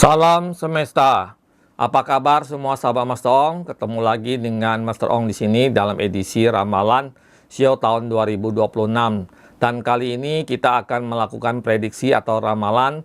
Salam semesta. Apa kabar semua sahabat Master Ong? Ketemu lagi dengan Master Ong di sini dalam edisi ramalan Shio tahun 2026. Dan kali ini kita akan melakukan prediksi atau ramalan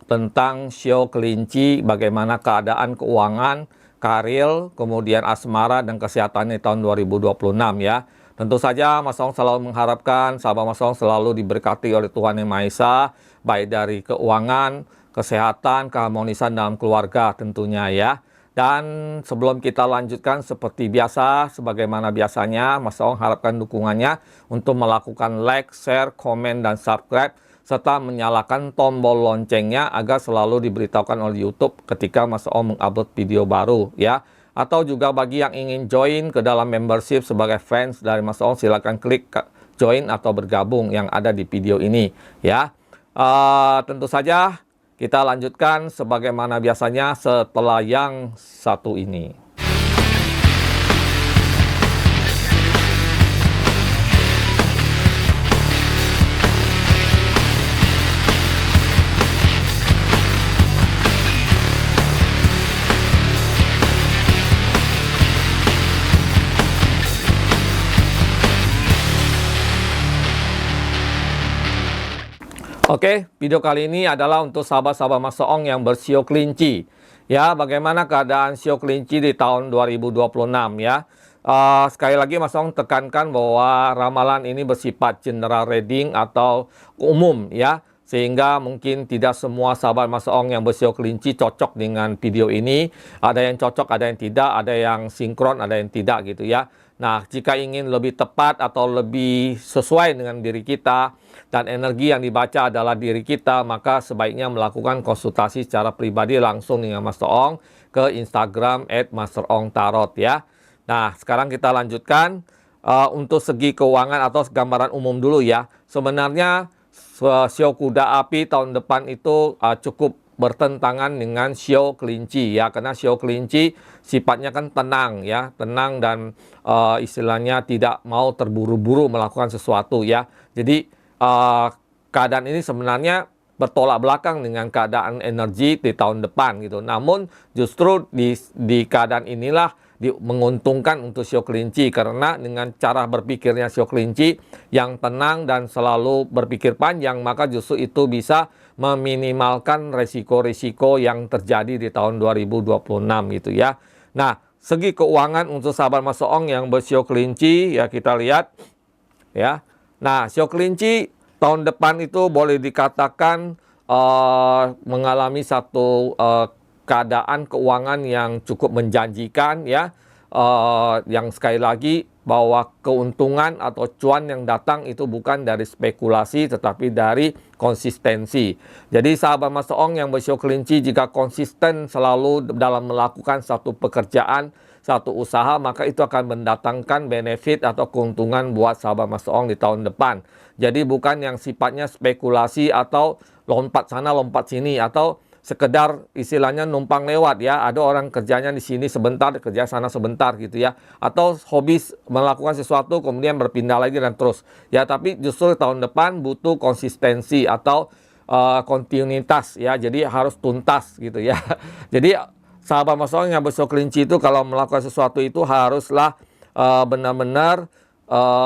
tentang Shio kelinci, bagaimana keadaan keuangan, karir, kemudian asmara dan kesehatan di tahun 2026 ya. Tentu saja Mas Ong selalu mengharapkan sahabat Mas Ong selalu diberkati oleh Tuhan Yang Maha Esa, baik dari keuangan, kesehatan, keharmonisan dalam keluarga tentunya ya. Dan sebelum kita lanjutkan seperti biasa, sebagaimana biasanya, Mas Ong harapkan dukungannya untuk melakukan like, share, komen, dan subscribe, serta menyalakan tombol loncengnya agar selalu diberitahukan oleh YouTube ketika Mas Ong mengupload video baru ya. Atau juga bagi yang ingin join ke dalam membership sebagai fans dari Mas Ong, silakan klik join atau bergabung yang ada di video ini ya. Tentu saja kita lanjutkan sebagaimana biasanya setelah yang satu ini. Oke, video kali ini adalah untuk sahabat-sahabat Master Ong yang bersio kelinci. Ya, bagaimana keadaan sio kelinci di tahun 2026 ya. Sekali lagi Mas Ong tekankan bahwa ramalan ini bersifat general reading atau umum ya. Sehingga mungkin tidak semua sahabat Mas Ong yang bersio kelinci cocok dengan video ini. Ada yang cocok, ada yang tidak, ada yang sinkron, ada yang tidak gitu ya. Nah, jika ingin lebih tepat atau lebih sesuai dengan diri kita dan energi yang dibaca adalah diri kita, maka sebaiknya melakukan konsultasi secara pribadi langsung dengan Master Ong ke Instagram @masterongtarot ya. Nah, sekarang kita lanjutkan untuk segi keuangan atau gambaran umum dulu ya. Sebenarnya Shio kuda api tahun depan itu cukup bertentangan dengan Shio kelinci ya, karena Shio kelinci sifatnya kan tenang ya, tenang dan istilahnya tidak mau terburu-buru melakukan sesuatu ya. Jadi keadaan ini sebenarnya bertolak belakang dengan keadaan energi di tahun depan gitu. Namun justru di keadaan inilah menguntungkan untuk Shio kelinci, karena dengan cara berpikirnya Shio kelinci yang tenang dan selalu berpikir panjang, maka justru itu bisa meminimalkan resiko-resiko yang terjadi di tahun 2026 gitu ya. Nah, segi keuangan untuk sahabat Mas Ong yang bersio kelinci ya, kita lihat ya. Nah, Shio kelinci tahun depan itu boleh dikatakan mengalami satu keadaan keuangan yang cukup menjanjikan ya. Yang sekali lagi bahwa keuntungan atau cuan yang datang itu bukan dari spekulasi tetapi dari konsistensi. Jadi sahabat Master Ong yang bersio kelinci, jika konsisten selalu dalam melakukan satu pekerjaan, satu usaha, maka itu akan mendatangkan benefit atau keuntungan buat sahabat Master Ong di tahun depan. Jadi bukan yang sifatnya spekulasi atau lompat sana lompat sini atau sekedar istilahnya numpang lewat ya. Ada orang kerjanya di sini sebentar, kerja sana sebentar gitu ya. Atau hobi melakukan sesuatu kemudian berpindah lagi dan terus. Ya, tapi justru tahun depan butuh konsistensi atau kontinuitas ya. Jadi harus tuntas gitu ya. Jadi sahabat Mas Ong yang bersio kelinci itu kalau melakukan sesuatu itu haruslah benar-benar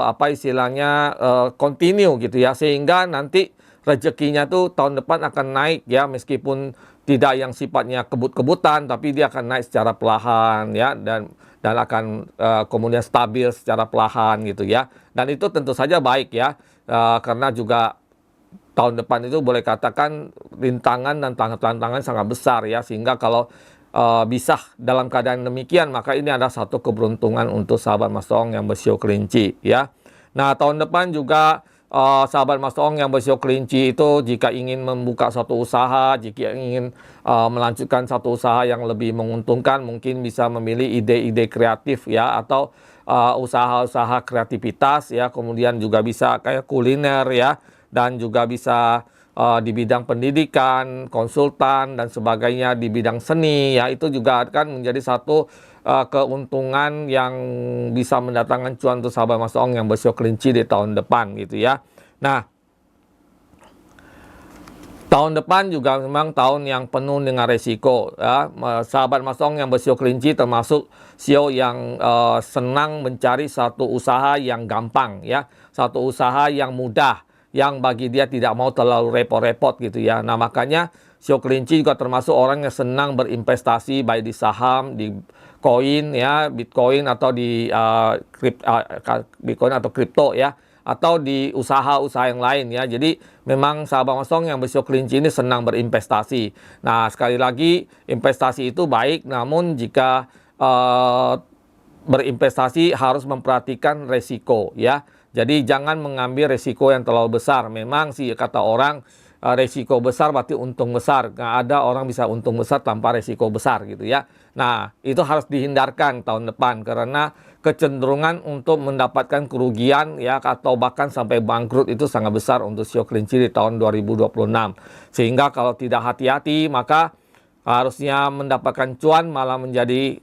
apa istilahnya continue gitu ya. Sehingga nanti rezekinya tuh tahun depan akan naik ya, meskipun tidak yang sifatnya kebut-kebutan, tapi dia akan naik secara perlahan ya, dan akan kemudian stabil secara perlahan gitu ya. Dan itu tentu saja baik ya, karena juga tahun depan itu boleh katakan rintangan dan tantangan sangat besar ya, sehingga kalau bisa dalam keadaan demikian, maka ini adalah satu keberuntungan untuk sahabat Mas Ong yang bersio kelinci ya. Nah, tahun depan juga sahabat Mas Ong yang bersio kelinci itu jika ingin membuka suatu usaha, jika ingin melanjutkan satu usaha yang lebih menguntungkan, mungkin bisa memilih ide-ide kreatif ya, atau usaha-usaha kreativitas ya, kemudian juga bisa kayak kuliner ya, dan juga bisa di bidang pendidikan, konsultan dan sebagainya, di bidang seni ya, itu juga akan menjadi satu keuntungan yang bisa mendatangkan cuan untuk sahabat Mas Ong yang bersio kelinci di tahun depan gitu ya. Nah, Tahun depan juga memang tahun yang penuh dengan resiko ya. Sahabat Mas Ong yang bersio kelinci termasuk sio yang senang mencari satu usaha yang gampang ya, satu usaha yang mudah, yang bagi dia tidak mau terlalu repot-repot gitu ya. Nah, makanya sio kelinci juga termasuk orang yang senang berinvestasi baik di saham, di koin ya, Bitcoin atau di Bitcoin atau kripto ya, atau di usaha-usaha yang lain ya. Jadi memang sahabat Mas Ong yang bersio kelinci ini senang berinvestasi. Nah, sekali lagi investasi itu baik, namun jika berinvestasi harus memperhatikan resiko ya. Jadi jangan mengambil resiko yang terlalu besar. Memang sih kata orang resiko besar berarti untung besar. Nggak ada orang bisa untung besar tanpa resiko besar gitu ya. Nah, itu harus dihindarkan tahun depan karena kecenderungan untuk mendapatkan kerugian ya atau bahkan sampai bangkrut itu sangat besar untuk sio kelinci di tahun 2026. Sehingga kalau tidak hati-hati maka harusnya mendapatkan cuan malah menjadi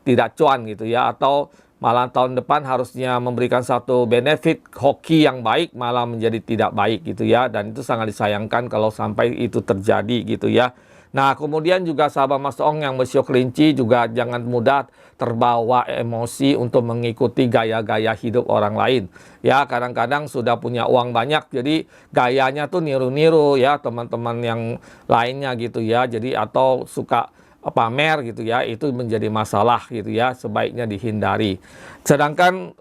tidak cuan gitu ya, atau malah tahun depan harusnya memberikan satu benefit hoki yang baik malah menjadi tidak baik gitu ya, dan itu sangat disayangkan kalau sampai itu terjadi gitu ya. Nah, kemudian juga sahabat Mas Ong yang bersio kelinci juga jangan mudah terbawa emosi untuk mengikuti gaya-gaya hidup orang lain. Ya, kadang-kadang sudah punya uang banyak, jadi gayanya tuh niru-niru ya teman-teman yang lainnya gitu ya. Jadi atau suka pamer gitu ya, itu menjadi masalah gitu ya, sebaiknya dihindari. Sedangkan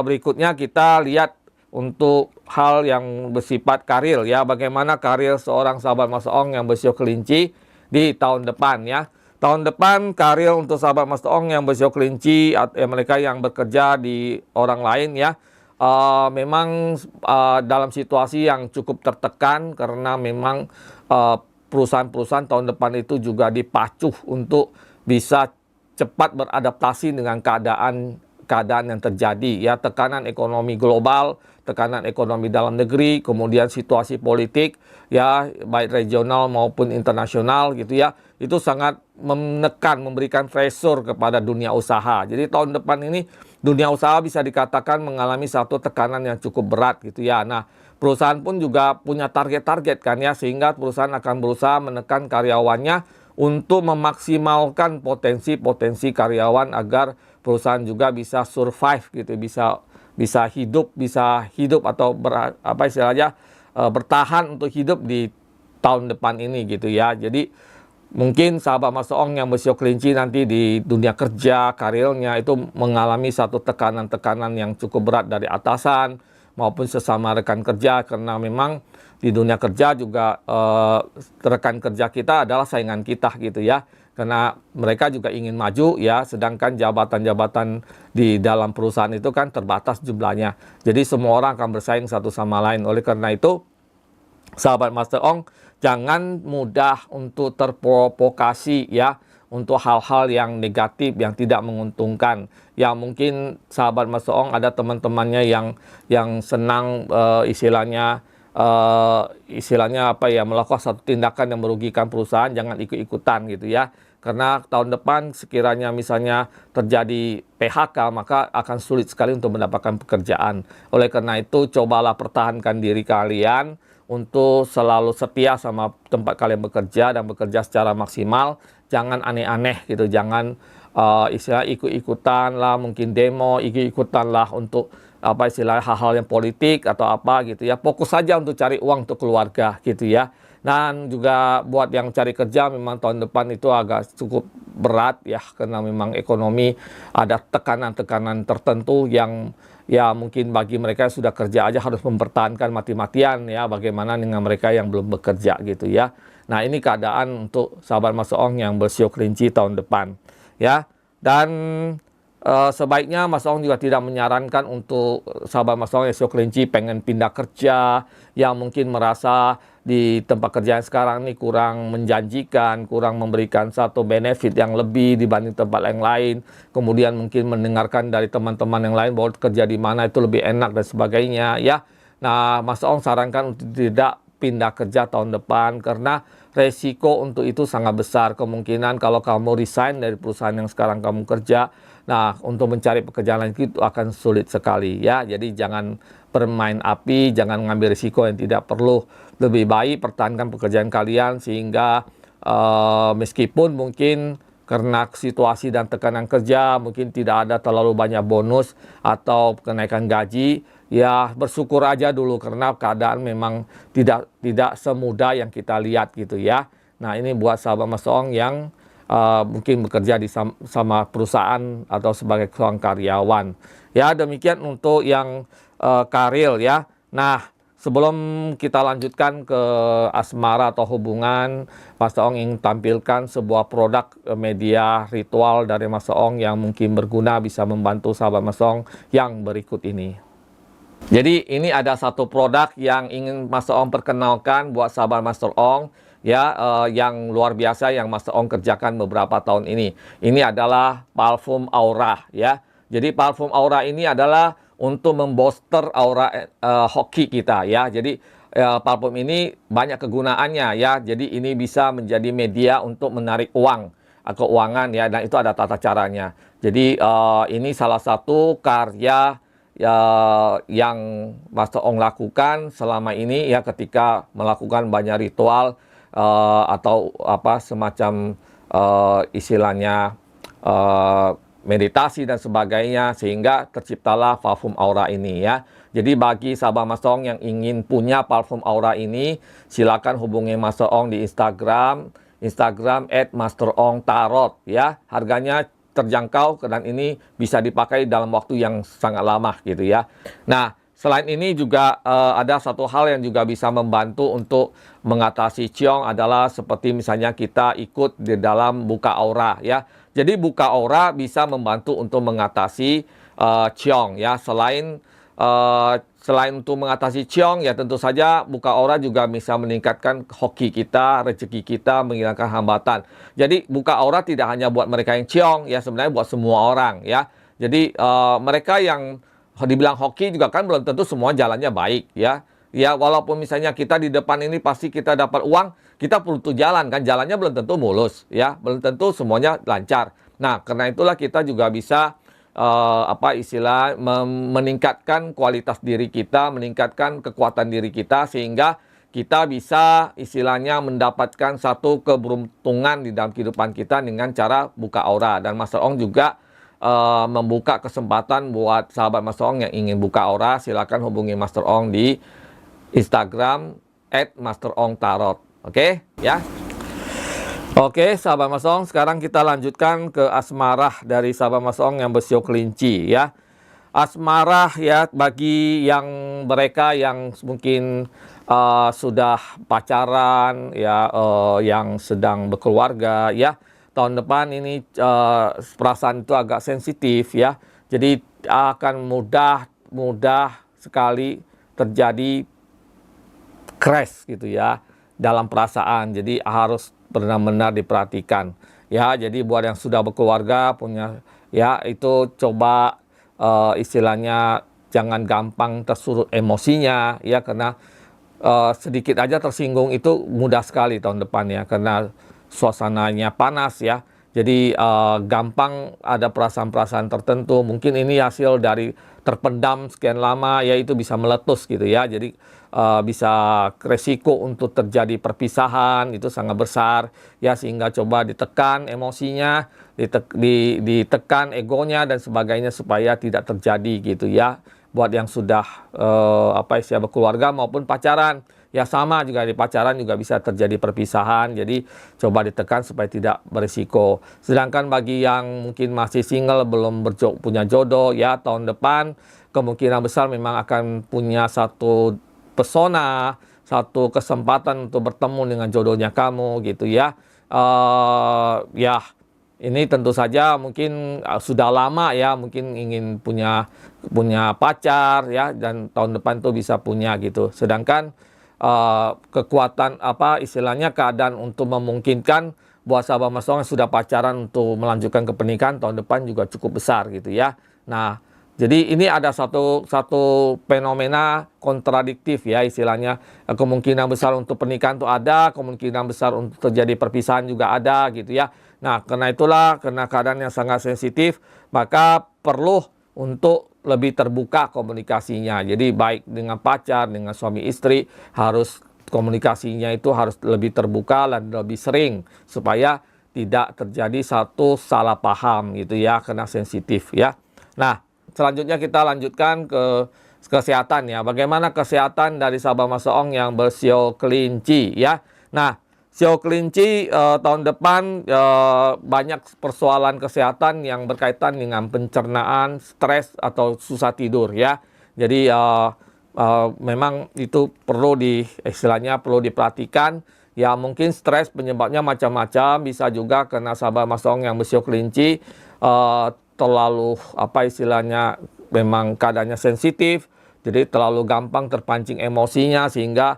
berikutnya kita lihat untuk hal yang bersifat karir ya, bagaimana karir seorang sahabat Mas Ong yang bersio kelinci di tahun depan ya. Tahun depan karir untuk sahabat Mas Ong yang bersio kelinci, mereka yang bekerja di orang lain ya, memang dalam situasi yang cukup tertekan karena memang perusahaan-perusahaan tahun depan itu juga dipacu untuk bisa cepat beradaptasi dengan keadaan yang terjadi ya, tekanan ekonomi global, tekanan ekonomi dalam negeri, kemudian situasi politik ya baik regional maupun internasional gitu ya, itu sangat menekan, memberikan pressure kepada dunia usaha. Jadi tahun depan ini dunia usaha bisa dikatakan mengalami satu tekanan yang cukup berat gitu ya. Nah, perusahaan pun juga punya target-target kan ya, sehingga perusahaan akan berusaha menekan karyawannya untuk memaksimalkan potensi-potensi karyawan agar perusahaan juga bisa survive gitu, bisa hidup atau bertahan untuk hidup di tahun depan ini gitu ya. Jadi mungkin sahabat Mas Ong yang bersio kelinci nanti di dunia kerja, karirnya itu mengalami satu tekanan-tekanan yang cukup berat dari atasan maupun sesama rekan kerja, karena memang di dunia kerja juga rekan kerja kita adalah saingan kita gitu ya, karena mereka juga ingin maju ya, sedangkan jabatan-jabatan di dalam perusahaan itu kan terbatas jumlahnya. Jadi semua orang akan bersaing satu sama lain. Oleh karena itu sahabat Master Ong jangan mudah untuk terprovokasi ya untuk hal-hal yang negatif, yang tidak menguntungkan. Ya mungkin sahabat Mas Ong ada teman-temannya yang senang istilahnya apa ya, melakukan satu tindakan yang merugikan perusahaan, jangan ikut-ikutan gitu ya. Karena tahun depan sekiranya misalnya terjadi PHK, maka akan sulit sekali untuk mendapatkan pekerjaan. Oleh karena itu cobalah pertahankan diri kalian untuk selalu setia sama tempat kalian bekerja dan bekerja secara maksimal. Jangan aneh-aneh gitu, jangan istilah ikut-ikutan lah, mungkin demo, ikut-ikutan lah untuk apa istilah hal-hal yang politik atau apa gitu ya. Fokus saja untuk cari uang untuk keluarga gitu ya. Dan juga buat yang cari kerja memang tahun depan itu agak cukup berat ya, karena memang ekonomi ada tekanan-tekanan tertentu yang ya mungkin bagi mereka yang sudah kerja aja harus mempertahankan mati-matian ya, bagaimana dengan mereka yang belum bekerja gitu ya. Nah, ini keadaan untuk sahabat Mas Ong yang bersio kelinci tahun depan ya. Dan sebaiknya Mas Ong juga tidak menyarankan untuk sahabat Mas Ong yang bersio kelinci pengen pindah kerja, yang mungkin merasa di tempat kerja yang sekarang ini kurang menjanjikan, kurang memberikan satu benefit yang lebih dibanding tempat yang lain. Kemudian mungkin mendengarkan dari teman-teman yang lain bahwa kerja di mana itu lebih enak dan sebagainya ya. Nah, Mas Ong sarankan untuk tidak pindah kerja tahun depan karena resiko untuk itu sangat besar. Kemungkinan kalau kamu resign dari perusahaan yang sekarang kamu kerja Nah, untuk mencari pekerjaan lain itu akan sulit sekali ya. Jadi jangan bermain api, jangan mengambil risiko yang tidak perlu. Lebih baik pertahankan pekerjaan kalian sehingga meskipun mungkin karena situasi dan tekanan kerja mungkin tidak ada terlalu banyak bonus atau kenaikan gaji, ya bersyukur aja dulu karena keadaan memang tidak semudah yang kita lihat gitu ya. Nah, ini buat sahabat Mas Ong yang mungkin bekerja di sama perusahaan atau sebagai seorang karyawan. Ya, demikian untuk yang karir ya. Nah, sebelum kita lanjutkan ke asmara atau hubungan, Mas Ong ingin tampilkan sebuah produk media ritual dari Mas Ong yang mungkin berguna bisa membantu sahabat Mas Ong yang berikut ini. Jadi ini ada satu produk yang ingin Mas Ong perkenalkan buat sahabat Mas Ong ya, yang luar biasa yang Mas Ong kerjakan beberapa tahun ini. Ini adalah parfum aura ya. Jadi parfum aura ini adalah untuk membooster aura hoki kita ya. Jadi parfum ini banyak kegunaannya ya. Jadi ini bisa menjadi media untuk menarik uang, keuangan ya, dan itu ada tata caranya. Jadi ini salah satu karya ya yang Mas Ong lakukan selama ini ya, ketika melakukan banyak ritual atau apa semacam istilahnya meditasi dan sebagainya, sehingga terciptalah parfum aura ini ya. Jadi bagi sahabat Mas Ong yang ingin punya parfum aura ini, silakan hubungi Mas Ong di Instagram @masterongtarot ya. Harganya terjangkau dan ini bisa dipakai dalam waktu yang sangat lama gitu ya. Nah, selain ini juga ada satu hal yang juga bisa membantu untuk mengatasi ciong adalah seperti misalnya kita ikut di dalam buka aura ya. Jadi buka aura bisa membantu untuk mengatasi ciong ya. Selain untuk mengatasi ciong ya, tentu saja buka aura juga bisa meningkatkan hoki kita, rezeki kita, menghilangkan hambatan. Jadi buka aura tidak hanya buat mereka yang ciong ya, sebenarnya buat semua orang ya. Jadi mereka yang dibilang hoki juga kan belum tentu semua jalannya baik ya. Ya, walaupun misalnya kita di depan ini pasti kita dapat uang, kita perlu jalan kan, jalannya belum tentu mulus ya, belum tentu semuanya lancar. Nah, karena itulah kita juga bisa meningkatkan kualitas diri kita, meningkatkan kekuatan diri kita, sehingga kita bisa istilahnya mendapatkan satu keberuntungan di dalam kehidupan kita dengan cara buka aura. Dan Mas Ong juga membuka kesempatan buat sahabat Mas Ong yang ingin buka aura, silakan hubungi Mas Ong di Instagram @masterongtarot. Oke ya. Oke, sahabat Mas Ong, sekarang kita lanjutkan ke asmara dari sahabat Mas Ong yang bersio kelinci ya. Asmara ya, bagi yang mereka yang mungkin sudah pacaran ya, yang sedang berkeluarga ya, tahun depan ini perasaan itu agak sensitif ya. Jadi akan mudah sekali terjadi crash gitu ya dalam perasaan. Jadi harus benar-benar diperhatikan ya. Jadi buat yang sudah berkeluarga punya ya, itu coba istilahnya jangan gampang tersulut emosinya ya, karena sedikit aja tersinggung itu mudah sekali tahun depan ya, karena suasananya panas ya. Jadi gampang ada perasaan-perasaan tertentu, mungkin ini hasil dari terpendam sekian lama ya, itu bisa meletus gitu ya. Jadi bisa resiko untuk terjadi perpisahan itu sangat besar ya, sehingga coba ditekan emosinya, ditekan egonya dan sebagainya supaya tidak terjadi gitu ya. Buat yang sudah berkeluarga maupun pacaran ya, sama juga di pacaran juga bisa terjadi perpisahan. Jadi coba ditekan supaya tidak berisiko. Sedangkan bagi yang mungkin masih single, belum punya jodoh ya, tahun depan kemungkinan besar memang akan punya satu pesona, satu kesempatan untuk bertemu dengan jodohnya kamu gitu ya. Ya, ini tentu saja mungkin sudah lama ya, mungkin ingin punya pacar ya, dan tahun depan tuh bisa punya gitu. Sedangkan kekuatan istilahnya keadaan untuk memungkinkan buat sahabat Mas Ong yang sudah pacaran untuk melanjutkan ke pernikahan tahun depan juga cukup besar gitu ya. Nah, jadi ini ada satu fenomena kontradiktif ya istilahnya. Kemungkinan besar untuk pernikahan itu ada, kemungkinan besar untuk terjadi perpisahan juga ada gitu ya. Nah, karena itulah, karena keadaan yang sangat sensitif, maka perlu untuk lebih terbuka komunikasinya. Jadi baik dengan pacar, dengan suami istri, harus komunikasinya itu harus lebih terbuka dan lebih sering supaya tidak terjadi satu salah paham gitu ya, karena sensitif ya. Nah, selanjutnya kita lanjutkan ke kesehatan ya. Bagaimana kesehatan dari sahabat Mas Ong yang bersio kelinci ya. Nah, sio kelinci tahun depan banyak persoalan kesehatan yang berkaitan dengan pencernaan, stres atau susah tidur ya. Jadi memang itu perlu istilahnya perlu diperhatikan. Ya mungkin stres penyebabnya macam-macam, bisa juga karena sahabat Mas Ong yang bersio kelinci terlalu apa istilahnya memang keadaannya sensitif, jadi terlalu gampang terpancing emosinya sehingga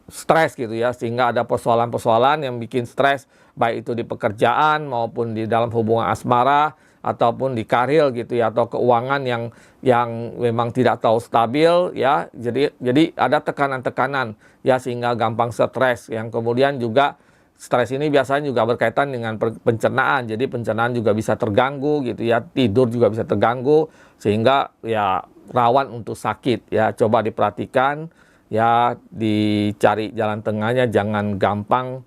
stres gitu ya, sehingga ada persoalan-persoalan yang bikin stres, baik itu di pekerjaan maupun di dalam hubungan asmara ataupun di karir gitu ya, atau keuangan yang memang tidak tahu stabil ya. Jadi ada tekanan-tekanan ya sehingga gampang stres, yang kemudian juga stres ini biasanya juga berkaitan dengan pencernaan. Jadi pencernaan juga bisa terganggu gitu ya, tidur juga bisa terganggu sehingga ya rawan untuk sakit ya. Coba diperhatikan ya, dicari jalan tengahnya, jangan gampang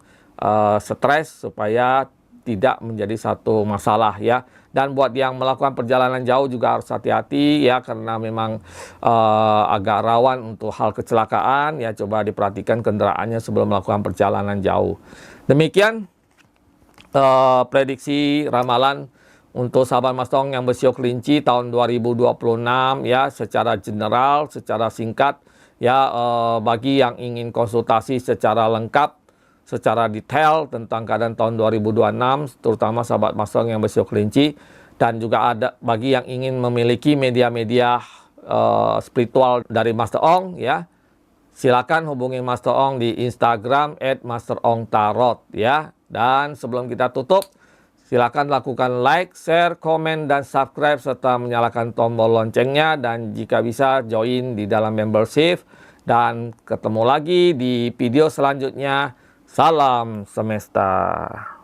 stres supaya tidak menjadi satu masalah ya. Dan buat yang melakukan perjalanan jauh juga harus hati-hati ya, karena memang agak rawan untuk hal kecelakaan ya. Coba diperhatikan kendaraannya sebelum melakukan perjalanan jauh. Demikian prediksi ramalan untuk sahabat Mas Ong yang bersio kelinci tahun 2026 ya, secara general, secara singkat ya. Bagi yang ingin konsultasi secara lengkap, secara detail tentang keadaan tahun 2026, terutama sahabat Mas Ong yang bersio kelinci, dan juga ada bagi yang ingin memiliki media-media spiritual dari Master Ong ya, silakan hubungi Master Ong di Instagram @masterongtarot ya. Dan sebelum kita tutup, silakan lakukan like, share, komen, dan subscribe serta menyalakan tombol loncengnya, dan jika bisa join di dalam membership. Dan ketemu lagi di video selanjutnya. Salam semesta.